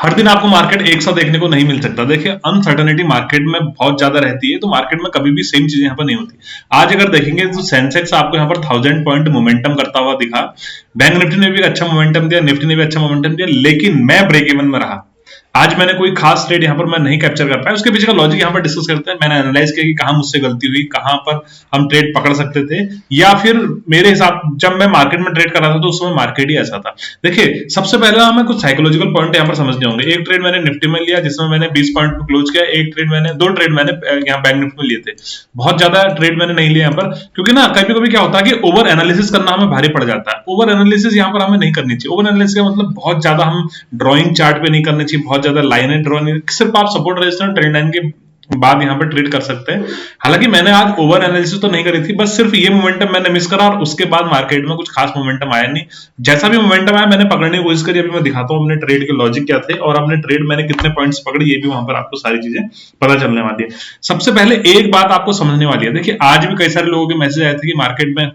हर दिन आपको मार्केट एक सा देखने को नहीं मिल सकता। देखिए अनसर्टेनिटी मार्केट में बहुत ज्यादा रहती है, तो मार्केट में कभी भी सेम चीजें यहाँ पर नहीं होती। आज अगर देखेंगे तो सेंसेक्स आपको यहाँ पर 1000 पॉइंट मोमेंटम करता हुआ दिखा, बैंक निफ्टी ने भी अच्छा मोमेंटम दिया, निफ्टी ने भी अच्छा मोमेंटम दिया, लेकिन मैं ब्रेक इवन में रहा। आज मैंने कोई खास ट्रेड यहाँ पर मैं नहीं कैप्चर कर पाया। उसके पीछे का लॉजिक यहाँ पर डिस्कस करते हैं। मैंने एनालाइज किया कि कहाँ मुझसे गलती हुई, कहाँ पर हम ट्रेड पकड़ सकते थे, या फिर मेरे हिसाब जब मैं मार्केट में ट्रेड कर रहा था तो उस समय मार्केट ही ऐसा था। देखिए सबसे पहले हमें कुछ साइकोलॉजिकल पॉइंट यहाँ पर समझने होंगे। एक ट्रेड मैंने निफ्टी में लिया जिसमें मैंने 20 पॉइंट पे क्लोज किया, एक ट्रेड मैंने दो ट्रेड मैंने यहाँ बैंक निफ्टी में लिए थे। बहुत ज्यादा ट्रेड मैंने नहीं लिया यहाँ पर, क्योंकि ना कभी कभी क्या होता है कि ओवर एनालिसिस करना हमें भारी पड़ जाता है। ओवर एनालिसिस यहाँ पर हमें नहीं करनी चाहिए। ओवर एनालिसिस का मतलब बहुत ज्यादा हम ड्रॉइंग चार्ट पे नहीं करनी चाहिए, बहुत ज्यादा लाइनें ड्रॉ नहीं, सिर्फ आप सपोर्ट रेजिस्टेंस ट्रेंड लाइन के बाद यहाँ पे ट्रेड कर सकते हैं। हालांकि मैंने आज ओवर एनालिसिस तो नहीं करी थी, बस सिर्फ ये मोमेंटम मैंने मिस करा और उसके बाद मार्केट में कुछ खास मोमेंटम आया नहीं। जैसा भी मोमेंटम आया मैंने पकड़ने की कोशिश करी। अभी मैं दिखाता हूँ अपने ट्रेड के लॉजिक क्या थे और अपने ट्रेड मैंने कितने पॉइंट्स पकड़े, ये भी वहां पर आपको सारी चीजें पता चलने वाली है। सबसे पहले एक बात आपको समझने वाली है। देखिए आज भी कई सारे लोगों के मैसेज आए थे कि मार्केट में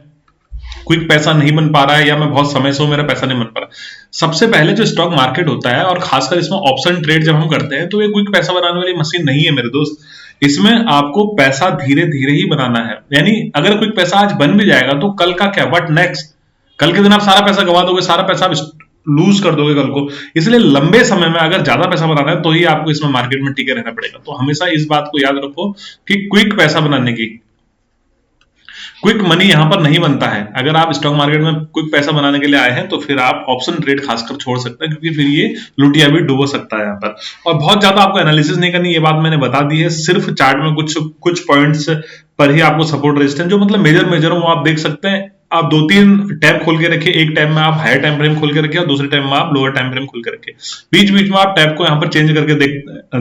क्विक पैसा नहीं बन पा रहा है, या मैं बहुत समय से हूं मेरा पैसा नहीं बन पा रहा। सबसे पहले जो स्टॉक मार्केट होता है और खासकर इसमें ऑप्शन ट्रेड जब हम करते हैं, तो ये क्विक पैसा बनाने वाली मशीन नहीं है मेरे दोस्त। इसमें आपको पैसा धीरे धीरे ही बनाना है। यानी अगर क्विक पैसा आज बन भी जाएगा तो कल का क्या, व्हाट नेक्स्ट? कल के दिन आप सारा पैसा गवा दोगे, सारा पैसा आप लूज कर दोगे कल को। इसलिए लंबे समय में अगर ज्यादा पैसा बनाना है तो ही आपको इसमें मार्केट में टिके रहना पड़ेगा। तो हमेशा इस बात को याद रखो कि क्विक पैसा बनाने की, क्विक मनी यहां पर नहीं बनता है। अगर आप स्टॉक मार्केट में क्विक पैसा बनाने के लिए आए हैं तो फिर आप ऑप्शन ट्रेड खासकर छोड़ सकते हैं, क्योंकि फिर ये लुटिया भी डुबो सकता है यहाँ पर। और बहुत ज्यादा आपको एनालिसिस नहीं करनी, ये बात मैंने बता दी है। सिर्फ चार्ट में कुछ कुछ पॉइंट्स पर ही आपको सपोर्ट रेजिस्टेंस जो मतलब मेजर हो वो आप देख सकते हैं। आप दो तीन टैब खोल के रखिए, एक टैब में आप हायर टाइम फ्रेम खोल के रखिए और दूसरे टैब में आप लोअर टाइम फ्रेम खोल के रखिए। बीच बीच में आप टैब को यहाँ पर चेंज करके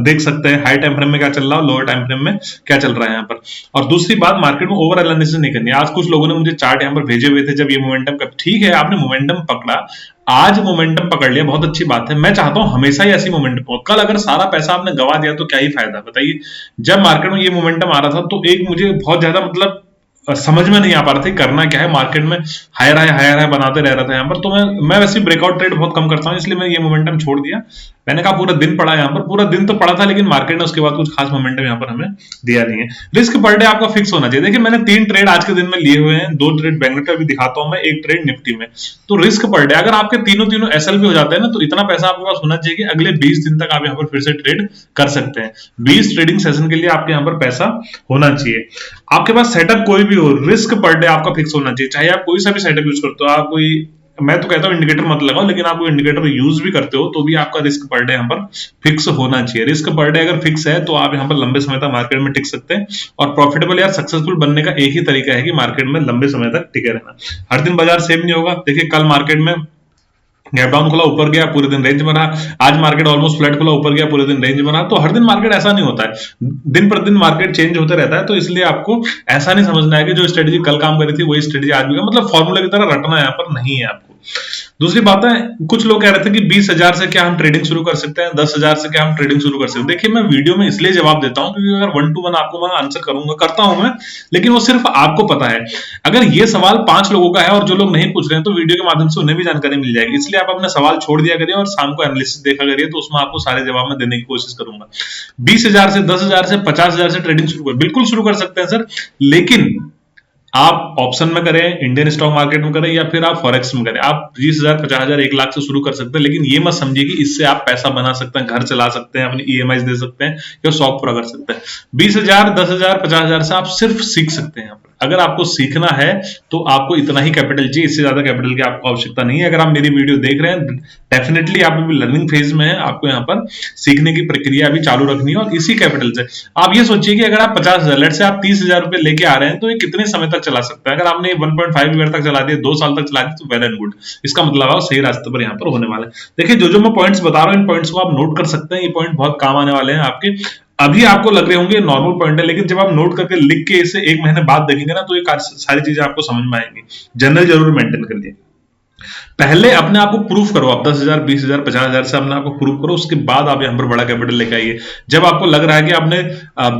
देख सकते हैं, हाई टाइम फ्रेम में क्या चल रहा है, लोअर टाइम फ्रेम में क्या चल रहा है यहाँ पर। और दूसरी बात, मार्केट में ओवर एनालिसिस नहीं करनी। आज कुछ लोगों ने मुझे चार्ट यहाँ पर भेजे हुए थे जब ये मोमेंटम का, ठीक है आपने मोमेंटम पकड़ा, आज मोमेंटम पकड़ लिया, बहुत अच्छी बात है। मैं चाहता हूं हमेशा ही ऐसी मोमेंटम हो। कल अगर सारा पैसा आपने गवा दिया तो क्या ही फायदा, बताइए। जब मार्केट में ये मोमेंटम आ रहा था तो एक मुझे बहुत ज्यादा मतलब समझ में नहीं आ पा रहा था करना क्या है। मार्केट में हायर हाई बनाते रह रहा था यहाँ पर। तो मैं वैसे ब्रेकआउट ट्रेड बहुत कम करता हूँ, इसलिए मैं ये मोमेंटम छोड़ दिया। मैंने कहा पूरा दिन पड़ा यहाँ पर, पूरा दिन तो पड़ा था, लेकिन मार्केट ने उसके बाद कुछ खास मोमेंटम यहाँ पर हमें दिया नहीं है। रिस्क पर डे आपका फिक्स होना चाहिए। देखिए मैंने 3 ट्रेड आज के दिन में लिए हुए हैं, 2 ट्रेड बैंक निफ्टी अभी दिखाता हूं मैं, 1 ट्रेड निफ्टी में। तो रिस्क पर डे अगर आपके तीनों एसएल पे हो जाते हैं ना, तो इतना पैसा आपके पास होना चाहिए कि अगले 20 दिन तक आप यहाँ पर फिर से ट्रेड कर सकते हैं। 20 ट्रेडिंग सेशन के लिए आपके यहाँ पर पैसा होना चाहिए। आपके पास सेटअप कोई भी हो, रिस्क पर डे आपका फिक्स होना चाहिए। चाहे आप कोई सा भी सेटअप यूज करते हो, आप कोई, मैं तो कहता हूं इंडिकेटर मत लगाओ, लेकिन आप कोई इंडिकेटर यूज भी करते हो तो भी आपका रिस्क पर डे यहाँ पर फिक्स होना चाहिए। रिस्क पर डे अगर फिक्स है तो आप यहाँ पर लंबे समय तक मार्केट में टिक सकते हैं। और प्रॉफिटेबल या सक्सेसफुल बनने का एक ही तरीका है कि मार्केट में लंबे समय तक टिके रहना। हर दिन बाजार सेम नहीं होगा। देखिए कल मार्केट में गैप डाउन खुला, ऊपर गया, पूरे दिन रेंज में रहा। आज मार्केट ऑलमोस्ट फ्लैट खुला, ऊपर गया, पूरे दिन रेंज में रहा। तो हर दिन मार्केट ऐसा नहीं होता है, दिन पर दिन मार्केट चेंज होते रहता है। तो इसलिए आपको ऐसा नहीं समझना है कि जो स्ट्रेटेजी कल काम करी थी वही स्ट्रेटेजी आज भी, मतलब फॉर्मूला की तरह रटना यहाँ पर नहीं है आपको। दूसरी बात है, कुछ लोग कह रहे थे कि 20,000 से क्या हम ट्रेडिंग शुरू कर सकते हैं, 10,000 से क्या हम ट्रेडिंग शुरू कर सकते हैं। देखिए मैं वीडियो में इसलिए जवाब देता हूं क्योंकि अगर 1 to 1 आपको मैं आंसर करता हूं मैं, लेकिन वो सिर्फ आपको पता है। अगर ये सवाल 5 लोगों का है और जो लोग नहीं पूछ रहे हैं, तो वीडियो के माध्यम से उन्हें भी जानकारी मिल जाएगी। इसलिए आप अपने सवाल छोड़ दिया करिए और शाम को एनालिसिस देखा करिए, तो उसमें आपको सारे जवाब में देने की कोशिश करूंगा। 20,000 से 10,000 से 50,000 से ट्रेडिंग शुरू कर, बिल्कुल शुरू कर सकते हैं सर, लेकिन आप ऑप्शन में करें, इंडियन स्टॉक मार्केट में करें, या फिर आप फॉरेक्स में करें। आप 20,000 50,000 1 लाख से शुरू कर सकते हैं, लेकिन ये मत समझिए कि इससे आप पैसा बना सकते हैं, घर चला सकते हैं, अपनी ईएमआई दे सकते हैं या शौक पूरा कर सकते हैं। 20,000 10,000 50,000 से आप सिर्फ सीख सकते हैं। अगर आपको सीखना है तो आपको इतना ही कैपिटल चाहिए, इससे ज्यादा कैपिटल की आपको आवश्यकता नहीं है। अगर आप मेरी वीडियो देख रहे हैं, डेफिनेटली आप अभी लर्निंग फेज में है, आपको यहाँ पर सीखने की प्रक्रिया अभी चालू रखनी है। और इसी कैपिटल से आप ये सोचिए कि अगर आप 50,000 लेट से आप 30,000 रुपए लेके आ रहे हैं, तो ये कितने समय तक चला सकता है। अगर आपने 1.5 ईयर तक चला दिया, 2 साल तक चला दिया, तो वेल एंड गुड। इसका मतलब है सही रास्ते पर यहाँ पर होने वाला है। देखिए जो मैं पॉइंट्स बता रहा हूँ, इन पॉइंट्स को आप नोट कर सकते हैं। ये पॉइंट बहुत काम आने वाले हैं आपके। अभी आपको लग रहे होंगे नॉर्मल पॉइंट है, लेकिन जब आप नोट करके लिख के इसे 1 महीने बाद देखेंगे ना, तो ये सारी चीजें आपको समझ में आएंगी। जनरल जरूर मेंटेन करिए। पहले अपने आप को प्रूफ करो, आप 10,000 20,000 50,000 से अपने आप को प्रूफ करो, उसके बाद आप यहाँ पर बड़ा कैपिटल लेके आइए। जब आपको लग रहा है कि आपने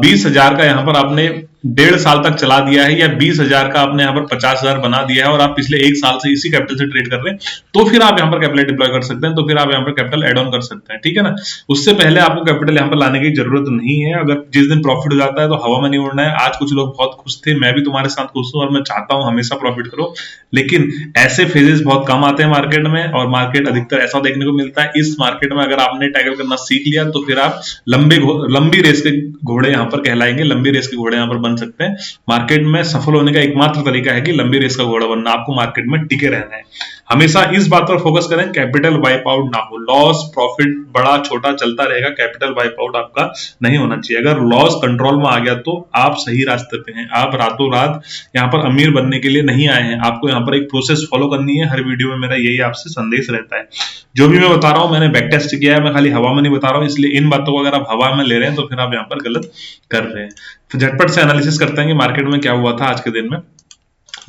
20,000 का यहाँ पर आपने 1.5 साल तक चला दिया है, या 20,000 का आपने यहाँ पर 50,000 बना दिया है और आप पिछले 1 साल से इसी कैपिटल से ट्रेड कर रहे हैं, तो फिर आप यहाँ पर कैपिटल डिप्लॉय कर सकते हैं, तो फिर आप यहाँ पर कैपिटल एड ऑन कर सकते हैं, ठीक है ना। उससे पहले आपको कैपिटल यहाँ पर लाने की जरूरत नहीं है। अगर जिस दिन प्रॉफिट हो जाता है तो हवा में नहीं उड़ना है। आज कुछ लोग बहुत खुश थे, मैं भी तुम्हारे साथ खुश हूं और मैं चाहता हूं हमेशा प्रॉफिट करो, लेकिन ऐसे फेजेस बहुत कम आते हैं मार्केट में, और मार्केट अधिकतर ऐसा देखने को मिलता है। इस मार्केट में अगर आपने टैकल करना सीख लिया तो फिर आप लंबी रेस के घोड़े यहाँ पर कहलाएंगे, लंबी रेस के घोड़े यहाँ पर बन सकते हैं। मार्केट में सफल होने का एकमात्र तरीका है कि लंबी रेस का घोड़ा बनना, आपको मार्केट में टिके रहना है। हमेशा इस बात पर फोकस करें कैपिटल वाइप आउट ना हो। लॉस प्रॉफिट बड़ा छोटा चलता रहेगा, कैपिटल वाइप आउट आपका नहीं होना चाहिए। अगर लॉस कंट्रोल में आ गया तो आप सही रास्ते पे हैं। आप रातों रात यहाँ पर अमीर बनने के लिए नहीं आए हैं, आपको यहाँ पर एक प्रोसेस फॉलो करनी है। हर वीडियो में मेरा यही आपसे संदेश रहता है। जो भी मैं बता रहा हूँ मैंने बैक टेस्ट किया है, मैं खाली हवा में नहीं बता रहा हूँ, इसलिए इन बातों को अगर आप हवा में ले रहे हैं तो फिर आप यहाँ पर गलत कर रहे हैं। तो झटपट से एनालिसिस करते हैं कि मार्केट में क्या हुआ था आज के दिन में।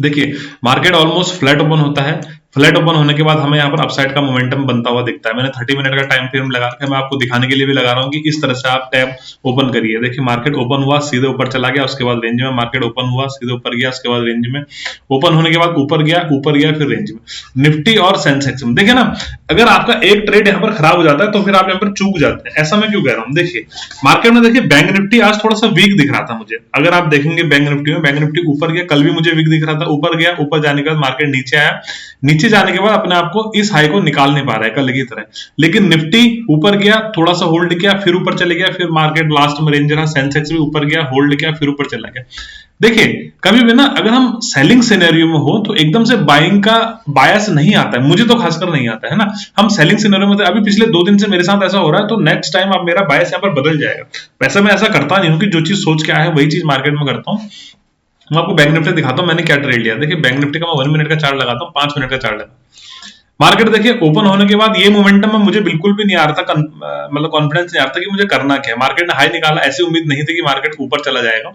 देखिए, मार्केट ऑलमोस्ट फ्लैट ओपन होता है। फ्लैट ओपन होने के बाद हमें यहाँ पर अपसाइड का मोमेंटम बनता हुआ दिखता है। मैंने 30 मिनट का टाइम फ्रेम लगा के मैं आपको दिखाने के लिए भी लगा रहा हूँ कि किस तरह से आप टैब ओपन करिए। देखिए, मार्केट ओपन हुआ, सीधे ऊपर चला गया, उसके बाद रेंज में। मार्केट ओपन हुआ, सीधे ऊपर गया, उसके बाद रेंज में। ओपन होने के बाद ऊपर गया, फिर रेंज में। निफ्टी और सेंसेक्स में देखिए ना, अगर आपका एक ट्रेड यहाँ पर खराब हो जाता है तो फिर आप यहाँ पर चूक जाते हैं। ऐसा मैं क्यों कह रहा हूँ? देखिए, मार्केट में देखिए बैंक निफ्टी आज थोड़ा सा वीक दिख रहा था मुझे। अगर आप देखेंगे बैंक निफ्टी में, बैंक निफ्टी ऊपर गया, कल भी मुझे वीक दिख रहा था, ऊपर गया, ऊपर जाने के बाद मार्केट नीचे आया, नीचे जाने के बाद अपने आप को इस हाई को निकाल नहीं पा रहा है कल की तरह। लेकिन निफ्टी ऊपर गया, थोड़ा सा होल्ड किया, फिर ऊपर चले गया, फिर मार्केट लास्ट में रेंज रहा। सेंसेक्स भी ऊपर गया, होल्ड किया, फिर ऊपर चला गया। देखिए, कभी भी ना अगर हम सेलिंग सिनेरियो में हो तो एकदम से बाइंग का बायस नहीं आता है, मुझे तो खासकर नहीं आता है ना। हम सेलिंग सिनेरियो में थे, अभी पिछले 2 दिन से मेरे साथ ऐसा हो रहा है, तो नेक्स्ट टाइम अब मेरा बायस यहाँ पर बदल जाएगा। वैसे मैं ऐसा करता नहीं हूँ कि जो चीज सोच के आया है वही चीज मार्केट में करता हूँ। मैं आपको बैंक निफ्टी दिखाता हूँ मैंने क्या ट्रेड लिया। देखिए, बैंक निफ्टी का मैं 1 मिनट का चार्ट लगाता हूँ, 5 मिनट का चार्ट लगा। मार्केट देखिए ओपन होने के बाद ये मोमेंटम में मुझे बिल्कुल भी नहीं आ रहा था, मतलब कॉन्फिडेंस नहीं आ रहा था कि मुझे करना क्या है। मार्केट ने हाई निकाला, ऐसी उम्मीद नहीं थी कि मार्केट ऊपर चला जाएगा।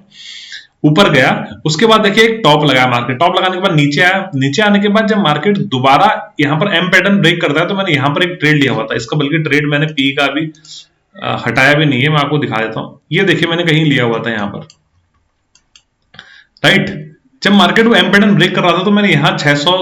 ऊपर गया, उसके बाद देखिए एक टॉप लगाया मार्केट, टॉप लगाने के बाद नीचे आया। नीचे आने के बाद जब मार्केट दोबारा यहाँ पर एम पैटर्न ब्रेक करता है तो मैंने यहाँ पर एक ट्रेड लिया हुआ था। इसका बल्कि ट्रेड मैंने पी का भी हटाया भी नहीं है, मैं आपको दिखा देता हूँ। ये देखिए मैंने कहीं लिया हुआ था यहाँ पर, राइट। जब मार्केट वो एम पैटर्न ब्रेक कर रहा था तो मैंने यहाँ 600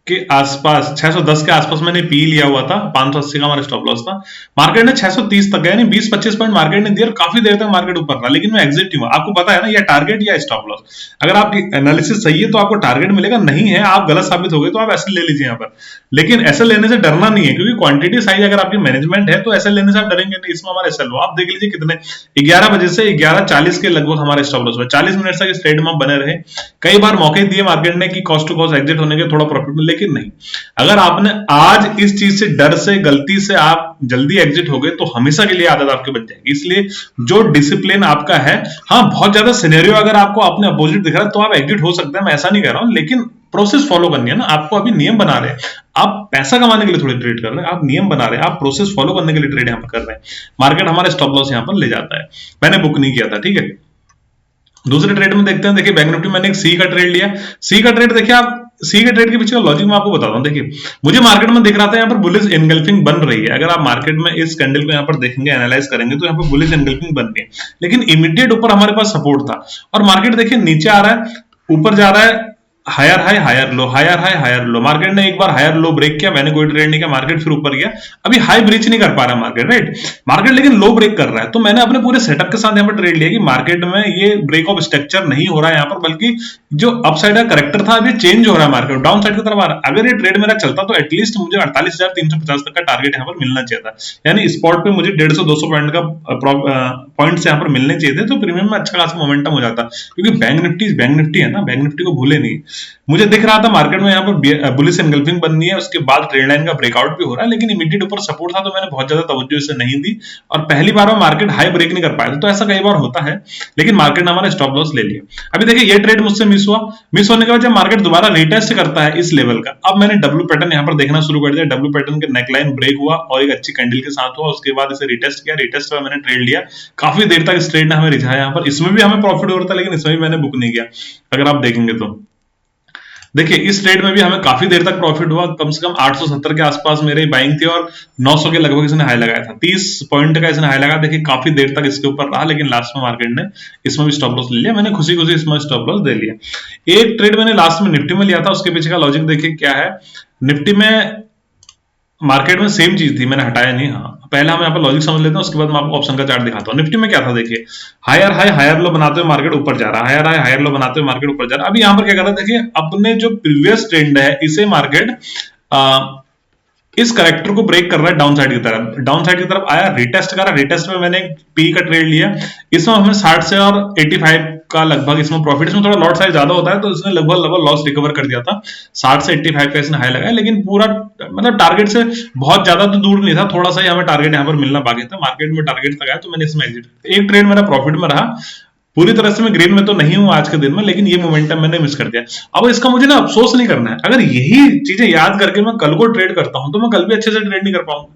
के आसपास, 610 के आसपास मैंने पी लिया हुआ था। 580 का हमारा स्टॉप लॉस था। मार्केट ने 630 तक गया, यानी 20-25 पॉइंट मार्केट ने दिया, काफी देर तक मार्केट ऊपर रहा, लेकिन मैं एग्जिट नहीं हुआ। आपको पता है ना, या टारगेट या स्टॉप लॉस। अगर आपकी एनालिसिस सही है तो आपको टारगेट मिलेगा, नहीं है आप गलत साबित हो गए तो आप ऐसे ले लीजिए यहाँ पर। लेकिन ऐसे लेने से डरना नहीं है, क्योंकि क्वांटिटी साइज अगर आपकी मैनेजमेंट है तो ऐसे लेने से आप डरेंगे नहीं। इसमें हमारे एसएल आप देख लीजिए कितने, 11 बजे से 11:40 के लगभग हमारे स्टॉप लॉस हुआ। 40 मिनट तक इस ट्रेड में बने रहे। कई बार मौके दिए मार्केट ने कि कॉस्ट टू कॉस्ट एग्जिट होने के, थोड़ा प्रॉफिट में, लेकिन नहीं। अगर आपने आज इस चीज से, डर से, गलती से आप जल्दी एग्जिट हो गए तो हमेशा के लिए आदत आपकी बन जाएगी। इसलिए जो डिसिप्लिन आपका है, हाँ बहुत ज्यादा सिनेरियो अगर आपको अपने अपोजिट दिख रहा है तो आप एग्जिट हो सकते हैं, मैं ऐसा नहीं कह रहा हूं, लेकिन प्रोसेस फॉलो करनी है ना आपको। अभी नियम बना रहे हैं आप, पैसा कमाने के लिए थोड़ी ट्रेड कर रहे हैं, आप नियम बना रहे हैं, आप प्रोसेस फॉलो करने के लिए ट्रेड यहाँ पर कर रहे हैं। मार्केट हमारे स्टॉप लॉस यहाँ पर ले जाता है, मैंने बुक नहीं किया था, ठीक है। दूसरे ट्रेड में देखते हैं। देखिए बैंक निफ्टी मैंने एक सी का ट्रेड लिया। सी का ट्रेड देखिए, आप सी के ट्रेड के पीछे का लॉजिक मैं आपको बताता हूं। देखिए, मुझे मार्केट में दिख रहा था यहाँ पर बुलिश एनगल्फिंग बन रही है। अगर आप मार्केट में इस कैंडल को यहाँ पर देखेंगे, एनालाइज करेंगे तो यहाँ पर बुलिश एनगल्फिंग बन रही है, लेकिन इमीडिएट ऊपर हमारे पास सपोर्ट था और मार्केट देखिए नीचे आ रहा है, ऊपर जा रहा है, higher high higher low, higher high higher low. Market ने एक बार हायर लो ब्रेक किया, मैंने कोई ट्रेड नहीं किया, मार्केट फिर ऊपर गया। अभी हाई ब्रीच नहीं कर पा रहा मार्केट, राइट। मार्केट लेकिन लो ब्रेक कर रहा है, तो मैंने अपने पूरे सेटअप के साथ यहाँ पर ट्रेड लिया कि मार्केट में ये ब्रेक ऑफ स्ट्रक्चर नहीं हो रहा है यहाँ पर, बल्कि जो अपसाइड का करेक्टर था अभी चेंज हो रहा है, मार्केट डाउन साइड की तरफ आ रहा है। अगर ये ट्रेड मेरा चलता तो एटलीस्ट मुझे 48,350 तक का टारगेट यहाँ पर मिलना चाहिए था, यानी स्पॉट पे मुझे 150-200 पॉइंट का पॉइंट्स यहाँ पर मिलने चाहिए थे, तो प्रीमियम में अच्छा खासा मोमेंटम हो जाता। क्योंकि बैंक निफ्टी है ना, बैंक निफ्टी को भूले नहीं। मुझे दिख रहा था मार्केट में यहाँ पर बुलिश एनगल्फिंग बननी है, उसके बाद ट्रेड लाइन का ब्रेकआउट भी हो रहा है, लेकिन इमीडिएट ऊपर सपोर्ट था तो मैंने बहुत ज्यादा तवज्जो इसे नहीं दी और पहली बार में मार्केट हाई ब्रेक नहीं कर पाया था। तो ऐसा कई बार होता है, लेकिन मार्केट ने हमारा स्टॉप लॉस ले लिया। अभी देखिए ये ट्रेड मुझसे मिस हुआ। मिस होने के बाद जब मार्केट दोबारा रिटेस्ट करता है इस लेवल का, अब मैंने डब्ल्यू पैटर्न यहाँ पर देखना शुरू कर दिया। डब्ल्यू पैटर्न के नेकलाइन ब्रेक हुआ और एक अच्छी कैंडल के साथ हुआ, उसके बाद इसे रिटेस्ट किया। रिटेस्ट में मैंने ट्रेड लिया, काफी देर तक इस ट्रेड ने हमें रिझाया यहाँ पर। इसमें भी हमें प्रॉफिट हो रहा था, लेकिन इसमें भी मैंने बुक नहीं किया, अगर आप देखेंगे तो। देखिए इस ट्रेड में भी हमें काफी देर तक प्रॉफिट हुआ, कम से कम 870 के आसपास मेरी बाइंग थी और 900 के लगभग इसने हाई लगाया था, 30 पॉइंट का इसने हाई लगाया। देखिए काफी देर तक इसके ऊपर रहा, लेकिन लास्ट में मार्केट ने इसमें भी स्टॉप लॉस ले लिया, मैंने खुशी खुशी इसमें स्टॉप लॉस दे लिया। एक ट्रेड मैंने लास्ट में निफ्टी में लिया था, उसके पीछे का लॉजिक देखिए क्या है। निफ्टी में मार्केट में सेम चीज थी, मैंने हटाया नहीं। हाँ पहले हम यहाँ पर लॉजिक समझ लेते हैं, उसके बाद मैं आपको ऑप्शन का चार्ट दिखाता हूँ। निफ्टी में क्या था देखिए, हायर हाई हायर लो बनाते हुए मार्केट ऊपर जा रहा है, हायर हाई हायर लो बनाते हुए मार्केट ऊपर जा रहा है। अभी यहाँ पर क्या कर रहा है देखिए, अपने जो प्रीवियस ट्रेंड है इसे मार्केट इस करेक्टर को ब्रेक कर रहा है डाउन साइड की तरफ, डाउन साइड की तरफ आया, रिटेस्ट करा, रिटेस्ट में मैंने पी का ट्रेड लिया, इसमें हमें 60 से और 85 का लगभग इसमें प्रॉफिट, इसमें थोड़ा लॉट साइज ज्यादा होता है तो इसने लगभग लगभग लॉस रिकवर कर दिया था, 60 से 85 का इसने हाई लगाया, लेकिन पूरा मतलब टारगेट से बहुत ज्यादा तो दूर नहीं था, थोड़ा सा ही हमें टारगेट यहाँ पर मिलना बाकी था, मार्केट में टारगेट लगाया तो मैंने इसमें एग्जिट किया। एक ट्रेड मेरा प्रॉफिट में रहा, पूरी तरह से मैं ग्रीन में तो नहीं हूं आज के दिन में, लेकिन ये मोमेंटम मैंने मिस कर दिया। अब इसका मुझे ना अफसोस नहीं करना है, अगर यही चीजें याद करके मैं कल को ट्रेड करता हूं तो मैं कल भी अच्छे से ट्रेड नहीं कर पाऊंगा।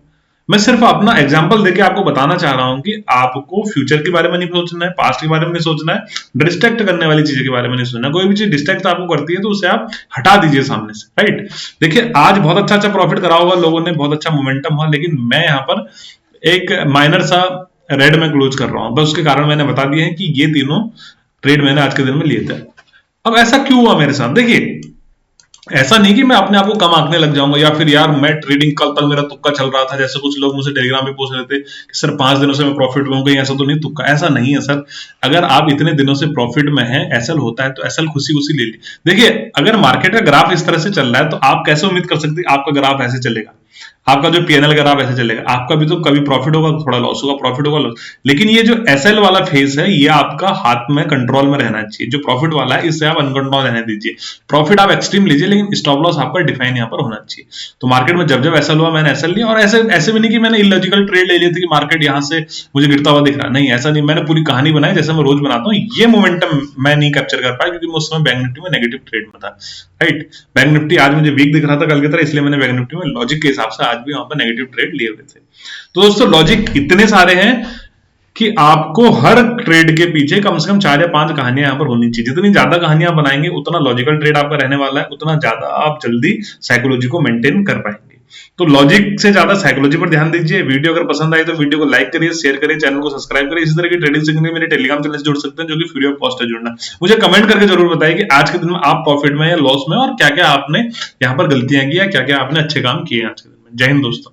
मैं सिर्फ अपना एग्जांपल देके आपको बताना चाह रहा हूं कि आपको फ्यूचर के बारे में नहीं सोचना है, पास्ट के बारे में नहीं सोचना है, डिस्ट्रैक्ट करने वाली चीजों के बारे में नहीं सोचना है। कोई भी चीज डिस्ट्रैक्ट आपको करती है तो उसे आप हटा दीजिए सामने से, राइट। देखिए आज बहुत अच्छा अच्छा प्रॉफिट करा होगा लोगों ने, बहुत अच्छा मोमेंटम हुआ, लेकिन मैं यहाँ पर एक माइनर सा रेड में क्लोज कर रहा हूं, बस उसके कारण मैंने बता दिया है कि ये तीनों ट्रेड मैंने आज के दिन में लिए थे। अब ऐसा क्यों हुआ मेरे साथ, देखिए ऐसा नहीं कि मैं अपने आप को कम आंकने लग जाऊंगा या फिर यार मैं ट्रेडिंग कल तक मेरा तुक्का चल रहा था, जैसे कुछ लोग मुझे टेलीग्राम पे पूछ रहे थे कि सर 5 दिनों से मैं प्रॉफिट में हूं, कहीं ऐसा तो नहीं तुक्का, ऐसा नहीं है सर। अगर आप इतने दिनों से प्रॉफिट में हैं, एसएल होता है तो एसएल खुशी खुशी ले ली। देखिए अगर मार्केट का ग्राफ इस तरह से चल रहा है तो आप कैसे उम्मीद कर सकते हैं आपका ग्राफ ऐसे चलेगा, आपका जो पीएनएल ग्राफ ऐसे चलेगा, आपका भी तो कभी प्रॉफिट होगा थोड़ा लॉस होगा, प्रॉफिट होगा लॉस। लेकिन ये जो एसएल वाला फेस है ये आपका हाथ में कंट्रोल में रहना चाहिए, जो प्रॉफिट वाला है इससे आप अनकंट्रोल रहने दीजिए। प्रॉफिट आप एक्सट्रीम लीजिए, लेकिन स्टॉप लॉस आपका डिफाइन यहाँ पर होना चाहिए। तो मार्केट में जब जब एसएल हुआ मैंने एसएल लिया, और ऐसे ऐसे भी नहीं कि मैंने इलॉजिकल ट्रेड ले ली थी कि मार्केट यहाँ से मुझे गिरता हुआ दिख रहा, नहीं ऐसा नहीं, मैंने पूरी कहानी बनाई जैसे मैं रोज बनाता हूँ। ये मोमेंटम मैं नहीं कैप्चर कर पाया क्योंकि मैं उस समय बैंक निफ्टी में नेगेटिव ट्रेड में था, राइट। बैंक निफ्टी आज मुझे वीक दिख रहा था कल की तरह, इसलिए मैंने बैंक निफ्टी में लॉजिक के हिसाब से आज भी वहां पर नेगेटिव ट्रेड लिए हुए थे। तो दोस्तों लॉजिक इतने सारे हैं कि आपको हर ट्रेड के पीछे कम से कम 4 या 5 कहानियां यहां पर होनी चाहिए। जितनी ज्यादा कहानियां बनाएंगे उतना लॉजिकल ट्रेड आपका रहने वाला है, उतना ज्यादा आप जल्दी साइकोलॉजी को मेंटेन कर पाएंगे। तो लॉजिक से ज्यादा साइकोलॉजी पर ध्यान दीजिए। वीडियो अगर पसंद आई तो वीडियो को लाइक करिए, शेयर करिए, चैनल को सब्सक्राइब करिए। इसी तरह की ट्रेडिंग सीखने के लिए मेरे टेलीग्राम चैनल से जुड़ सकते हैं जो कि फ्री ऑफ कॉस्ट है जुड़ना। मुझे कमेंट करके जरूर बताइए कि आज के दिन में आप प्रॉफिट में या लॉस में, और क्या क्या आपने यहाँ पर गलतियां की, क्या क्या आपने अच्छे काम किए आज के दिन में। जय हिंद दोस्तों।